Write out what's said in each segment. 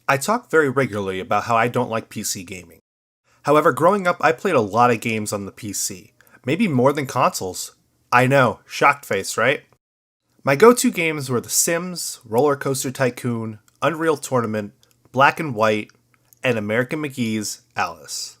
I talk very regularly about how I don't like PC gaming. However, growing up, I played a lot of games on the PC. Maybe more than consoles. I know, shocked face, right? My go-to games were The Sims, Roller Coaster Tycoon, Unreal Tournament, Black and White, and American McGee's Alice.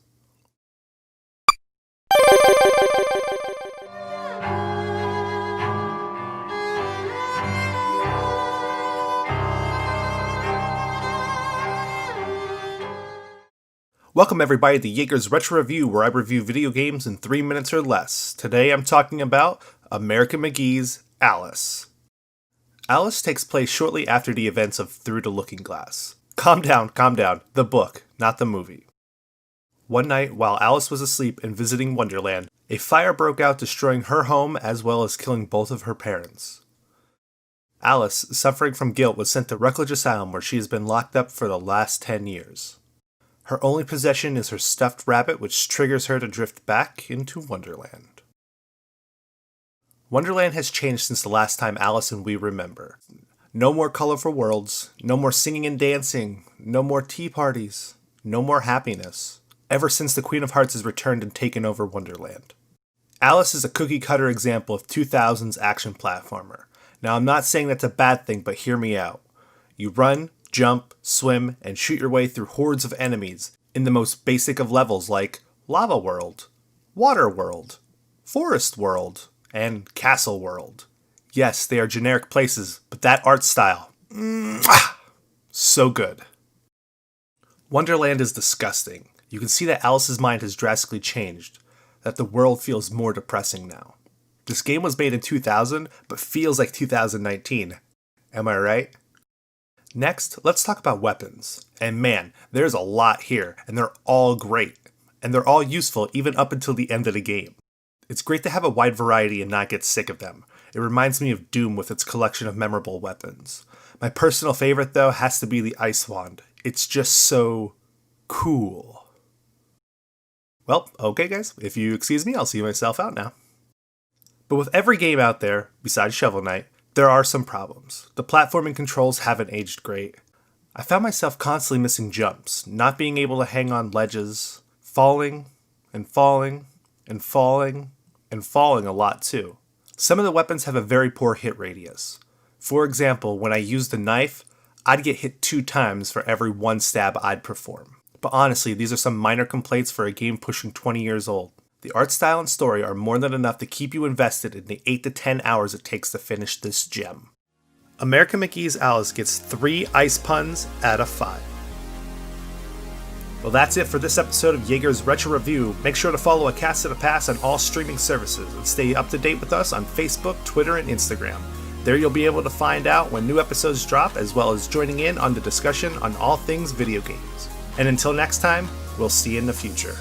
Welcome everybody to YEAGER'S Retro Review, where I review video games in 3 minutes or less. Today I'm talking about American McGee's Alice. Alice takes place shortly after the events of Through the Looking Glass. Calm down, the book, not the movie. One night, while Alice was asleep and visiting Wonderland, a fire broke out, destroying her home as well as killing both of her parents. Alice, suffering from guilt, was sent to Rutledge Asylum, where she has been locked up for the last 10 years. Her only possession is her stuffed rabbit, which triggers her to drift back into Wonderland. Wonderland has changed since the last time Alice and we remember. No more colorful worlds, no more singing and dancing, no more tea parties, no more happiness, ever since the Queen of Hearts has returned and taken over Wonderland. Alice is a cookie-cutter example of 2000s action platformer. Now I'm not saying that's a bad thing, but hear me out. You run, jump, swim, and shoot your way through hordes of enemies in the most basic of levels like Lava World, Water World, Forest World, and Castle World. Yes, they are generic places, but that art style, so good. Wonderland is disgusting. You can see that Alice's mind has drastically changed, that the world feels more depressing now. This game was made in 2000, but feels like 2019. Am I right? Next, let's talk about weapons. And man, there's a lot here, and they're all great. And they're all useful even up until the end of the game. It's great to have a wide variety and not get sick of them. It reminds me of Doom with its collection of memorable weapons. My personal favorite, though, has to be the Ice Wand. It's just so cool. Well, okay guys, if you excuse me, I'll see myself out now. But with every game out there, besides Shovel Knight, there are some problems. The platforming controls haven't aged great. I found myself constantly missing jumps, not being able to hang on ledges, falling, and falling, and falling, and falling a lot too. Some of the weapons have a very poor hit radius. For example, when I used the knife, I'd get hit 2 times for every 1 stab I'd perform. But honestly, these are some minor complaints for a game pushing 20 years old. The art style and story are more than enough to keep you invested in the 8 to 10 hours it takes to finish this gem. American McGee's Alice gets 3 ice puns out of 5. Well, that's it for this episode of YEAGER'S Retro Review. Make sure to follow A Cast of the Past on all streaming services and stay up to date with us on Facebook, Twitter, and Instagram. There you'll be able to find out when new episodes drop, as well as joining in on the discussion on all things video games. And until next time, we'll see you in the future.